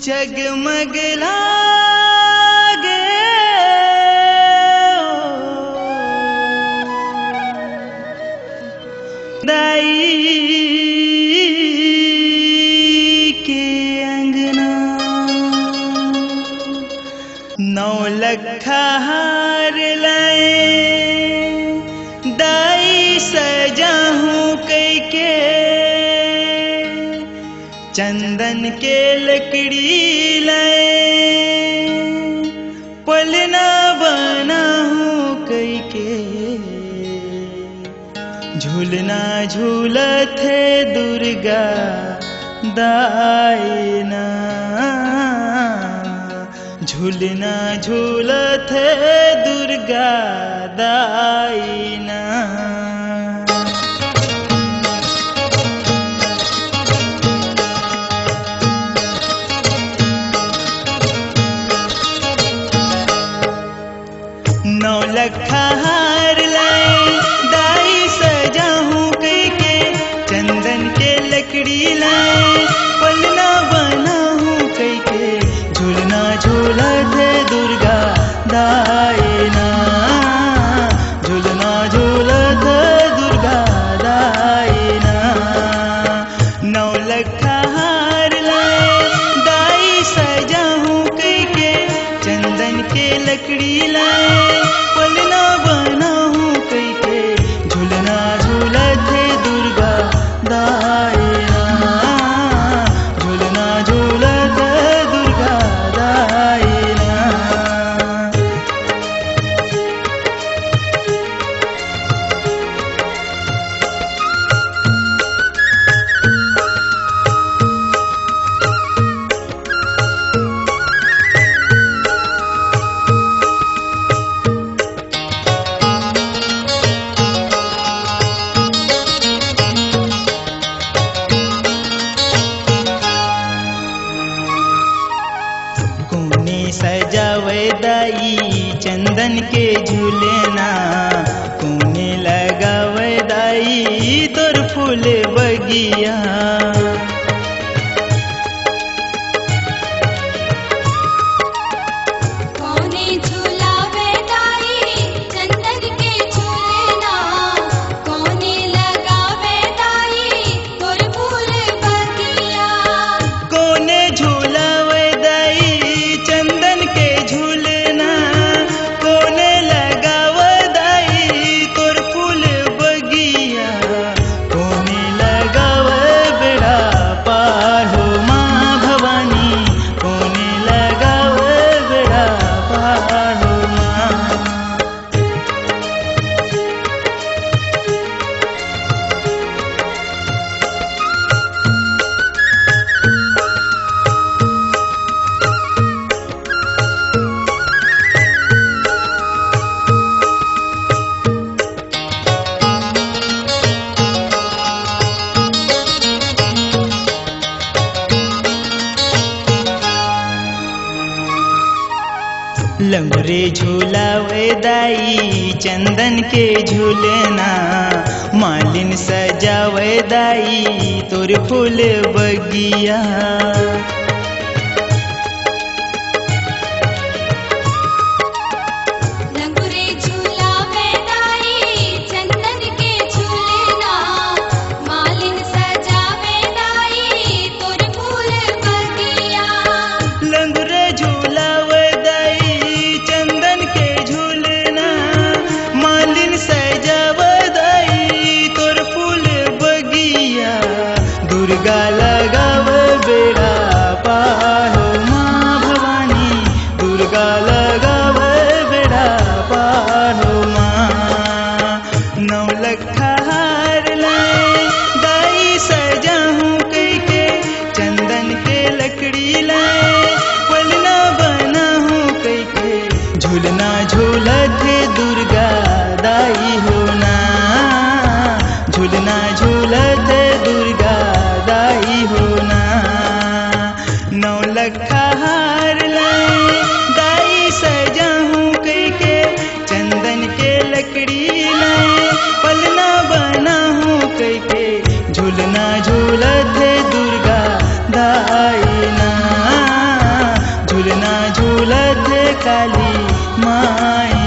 जगमग लागे दाई के अंगना, नौलखा हार लाए दाई सजाहूं कई के, चंदन के लकड़ी लाए पलना बनाहूं कई के, झूलना झूलत है दुर्गा दायना, झूलना झूलत है दुर्गा दायना। नौलखा हार लाए दाई सजाहूं कई के, चंदन के लकड़ी लाए पलना बनाहूं कई के, झूलना झूलत है दुर्गा दायना, झूलना झूलत है दुर्गा दायना। नौलखा हार लाए दाई सजाहूं कई के, चंदन के लकड़ी लाए पलना बनाहूं कई के, झूलना झूलत है दुर्गा दायना, झूलना झूलत है दुर्गा दायना। सजावे दाई चंदन के झूलना, कोने लगावे दाई तोर फूल बगिया, लंगरे झूलावे दाई चंदन के झूलना, मालिन सजावे दाई तोर फूल बगिया, दुर्गा लगाव बेड़ा पार हो माँ भवानी, दुर्गा लगाव बेड़ा पार हो माँ। नौलखा हार लाए दाई सजाहूं कई के, चंदन के लकड़ी लाए पलना बनाहूं कई के, झूलना झूलत है दुर्गा दाई होना, झूलना झूलत है दुर्गा दाई होना। नौलखा हार लाए दाई सजाहूं कई के, चंदन के लकड़ी लाए पलना बनाहूं कई के, झूलना झूलत है दुर्गा दायना। झुलना झूलत काली माई